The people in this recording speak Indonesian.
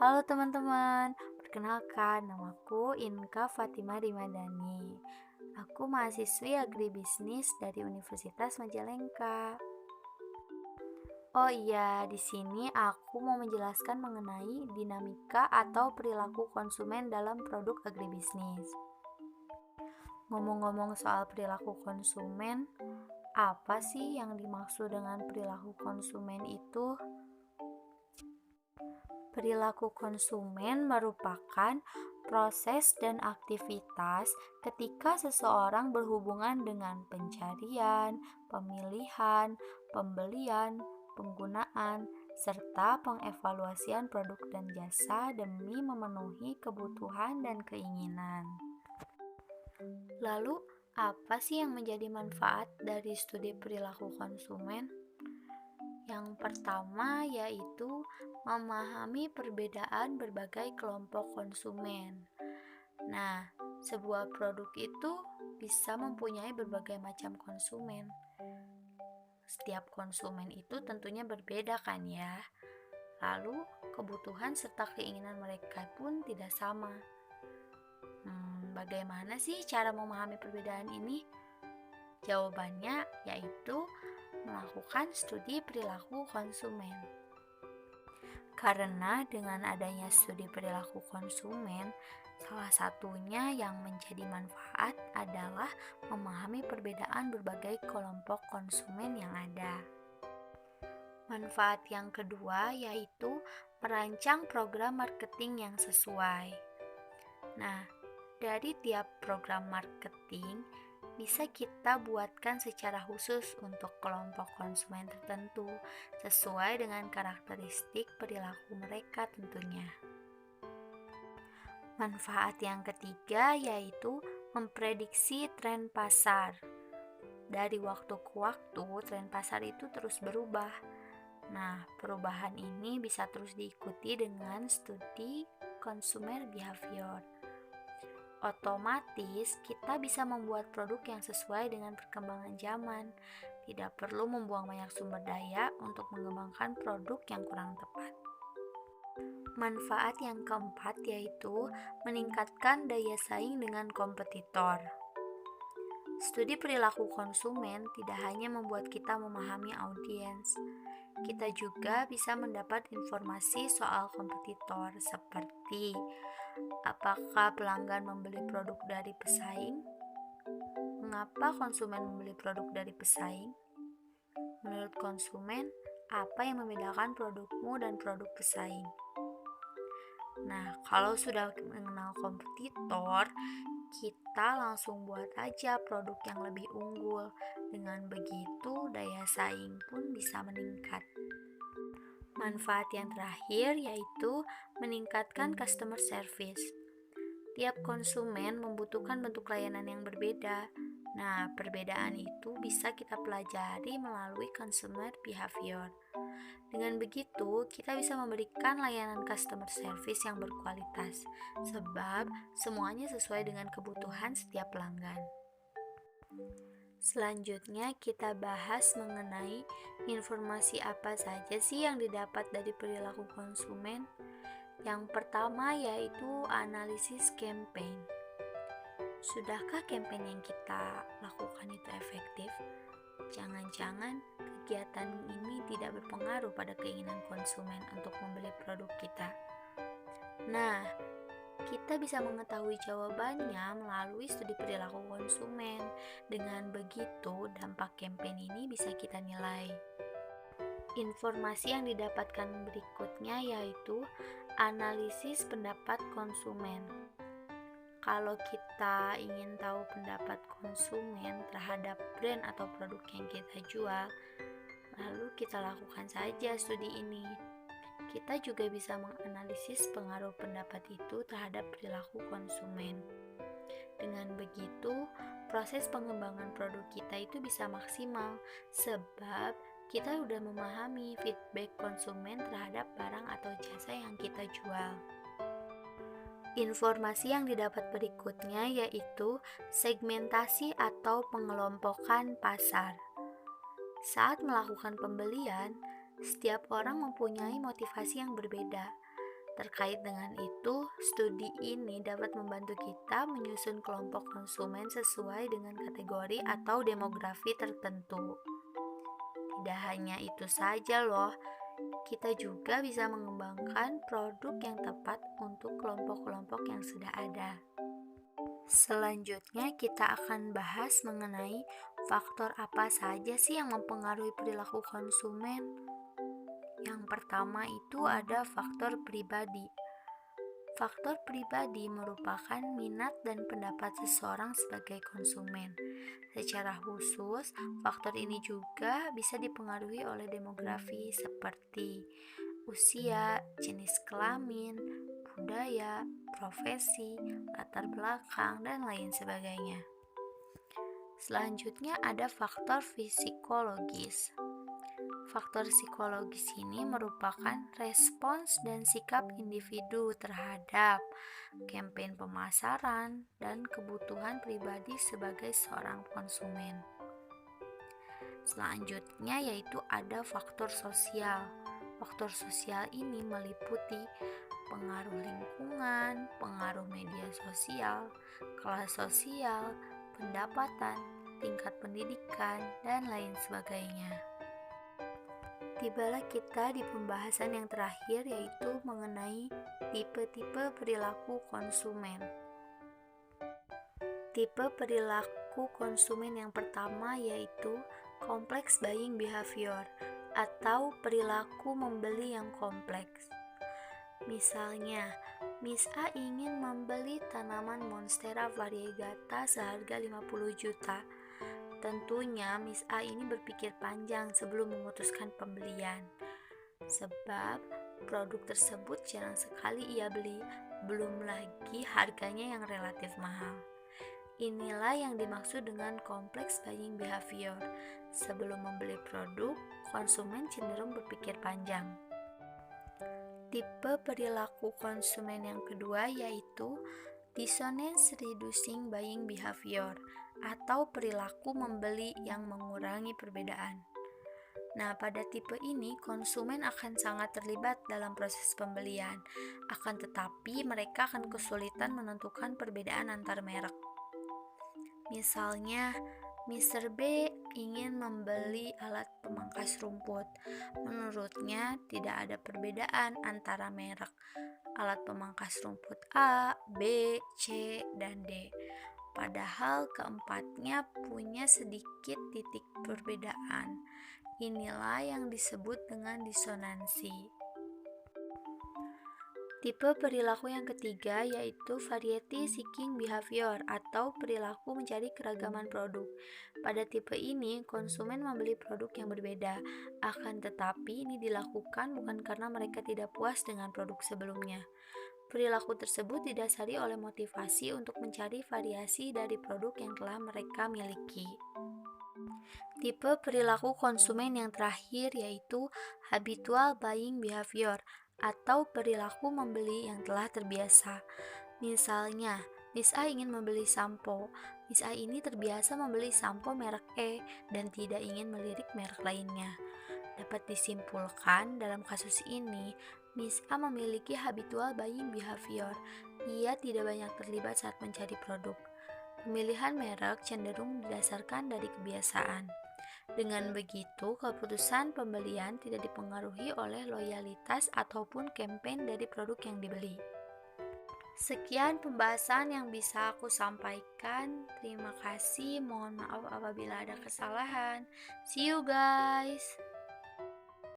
Halo teman-teman, perkenalkan namaku Inka Fatima Rimadani. Aku mahasiswi agribisnis dari Universitas Majalengka. Oh iya, di sini aku mau menjelaskan mengenai dinamika atau perilaku konsumen dalam produk agribisnis. Ngomong-ngomong soal perilaku konsumen, apa sih yang dimaksud dengan perilaku konsumen itu? Perilaku konsumen merupakan proses dan aktivitas ketika seseorang berhubungan dengan pencarian, pemilihan, pembelian, penggunaan, serta pengevaluasian produk dan jasa demi memenuhi kebutuhan dan keinginan. Lalu, apa sih yang menjadi manfaat dari studi perilaku konsumen? Yang pertama yaitu memahami perbedaan berbagai kelompok konsumen. Nah, sebuah produk itu bisa mempunyai berbagai macam konsumen. Setiap konsumen itu tentunya berbeda kan ya. Lalu, kebutuhan serta keinginan mereka pun tidak sama. Bagaimana sih cara memahami perbedaan ini? Jawabannya yaitu melakukan studi perilaku konsumen. Karena dengan adanya studi perilaku konsumen, salah satunya yang menjadi manfaat adalah memahami perbedaan berbagai kelompok konsumen yang ada. Manfaat yang kedua yaitu merancang program marketing yang sesuai. Nah, dari tiap program marketing bisa kita buatkan secara khusus untuk kelompok konsumen tertentu sesuai dengan karakteristik perilaku mereka tentunya. Manfaat yang ketiga yaitu memprediksi tren pasar. Dari waktu ke waktu, tren pasar itu terus berubah. Nah, perubahan ini bisa terus diikuti dengan studi consumer behavior. Otomatis kita bisa membuat produk yang sesuai dengan perkembangan zaman. Tidak perlu membuang banyak sumber daya untuk mengembangkan produk yang kurang tepat. Manfaat yang keempat yaitu meningkatkan daya saing dengan kompetitor. Studi perilaku konsumen tidak hanya membuat kita memahami audiens, kita juga bisa mendapat informasi soal kompetitor seperti apakah pelanggan membeli produk dari pesaing, mengapa konsumen membeli produk dari pesaing, menurut konsumen, apa yang membedakan produkmu dan produk pesaing. Nah, kalau sudah mengenal kompetitor, kita langsung buat aja produk yang lebih unggul. Dengan begitu, daya saing pun bisa meningkat. Manfaat yang terakhir yaitu meningkatkan customer service. Tiap konsumen membutuhkan bentuk layanan yang berbeda. Nah, perbedaan itu bisa kita pelajari melalui consumer behavior. Dengan begitu, kita bisa memberikan layanan customer service yang berkualitas, sebab semuanya sesuai dengan kebutuhan setiap pelanggan. Selanjutnya, kita bahas mengenai informasi apa saja sih yang didapat dari perilaku konsumen. Yang pertama yaitu analisis campaign. Sudahkah campaign yang kita lakukan itu efektif? Jangan-jangan kegiatan ini tidak berpengaruh pada keinginan konsumen untuk membeli produk kita. Nah, kita bisa mengetahui jawabannya melalui studi perilaku konsumen. Dengan begitu, dampak campaign ini bisa kita nilai. Informasi yang didapatkan berikutnya yaitu analisis pendapat konsumen. Kalau kita ingin tahu pendapat konsumen terhadap brand atau produk yang kita jual, lalu kita lakukan saja studi ini. Kita juga bisa menganalisis pengaruh pendapat itu terhadap perilaku konsumen. Dengan begitu, proses pengembangan produk kita itu bisa maksimal, sebab kita sudah memahami feedback konsumen terhadap barang atau jasa yang kita jual. Informasi yang didapat berikutnya yaitu segmentasi atau pengelompokan pasar. Saat melakukan pembelian, setiap orang mempunyai motivasi yang berbeda. Terkait dengan itu, studi ini dapat membantu kita menyusun kelompok konsumen sesuai dengan kategori atau demografi tertentu. Tidak hanya itu saja loh, kita juga bisa mengembangkan produk yang tepat untuk kelompok-kelompok yang sudah ada. Selanjutnya kita akan bahas mengenai faktor apa saja sih yang mempengaruhi perilaku konsumen. Yang pertama itu ada faktor pribadi. Faktor pribadi merupakan minat dan pendapat seseorang sebagai konsumen. Secara khusus, faktor ini juga bisa dipengaruhi oleh demografi seperti usia, jenis kelamin, budaya, profesi, latar belakang, dan lain sebagainya. Selanjutnya ada faktor psikologis. Faktor psikologis ini merupakan respons dan sikap individu terhadap kampanye pemasaran dan kebutuhan pribadi sebagai seorang konsumen. Selanjutnya yaitu ada faktor sosial. Faktor sosial ini meliputi pengaruh lingkungan, pengaruh media sosial, kelas sosial, pendapatan, tingkat pendidikan, dan lain sebagainya. Tibalah kita di pembahasan yang terakhir, yaitu mengenai tipe-tipe perilaku konsumen. Tipe perilaku konsumen yang pertama yaitu complex buying behavior atau perilaku membeli yang kompleks. Misalnya, Miss A ingin membeli tanaman Monstera variegata seharga 50 juta. Tentunya Miss A ini berpikir panjang sebelum memutuskan pembelian. Sebab produk tersebut jarang sekali ia beli, belum lagi harganya yang relatif mahal. Inilah yang dimaksud dengan complex buying behavior. Sebelum membeli produk, konsumen cenderung berpikir panjang. Tipe perilaku konsumen yang kedua yaitu dissonance reducing buying behavior atau perilaku membeli yang mengurangi perbedaan. Nah, pada tipe ini konsumen akan sangat terlibat dalam proses pembelian. Akan tetapi mereka akan kesulitan menentukan perbedaan antar merek. Misalnya, Mr. B ingin membeli alat pemangkas rumput. Menurutnya tidak ada perbedaan antara merek alat pemangkas rumput A, B, C, dan D. Padahal keempatnya punya sedikit titik perbedaan. Inilah yang disebut dengan disonansi. Tipe perilaku yang ketiga yaitu variety seeking behavior atau perilaku mencari keragaman produk. Pada tipe ini, konsumen membeli produk yang berbeda. Akan tetapi ini dilakukan bukan karena mereka tidak puas dengan produk sebelumnya. Perilaku tersebut didasari oleh motivasi untuk mencari variasi dari produk yang telah mereka miliki. Tipe perilaku konsumen yang terakhir yaitu habitual buying behavior atau perilaku membeli yang telah terbiasa. Misalnya, Miss A ingin membeli sampo. Miss A ini terbiasa membeli sampo merek E dan tidak ingin melirik merek lainnya. Dapat disimpulkan dalam kasus ini, Miss A memiliki habitual buying behavior. Ia tidak banyak terlibat saat mencari produk. Pemilihan merek cenderung didasarkan dari kebiasaan. Dengan begitu, keputusan pembelian tidak dipengaruhi oleh loyalitas ataupun campaign dari produk yang dibeli. Sekian pembahasan yang bisa aku sampaikan. Terima kasih. Mohon maaf apabila ada kesalahan. See you guys.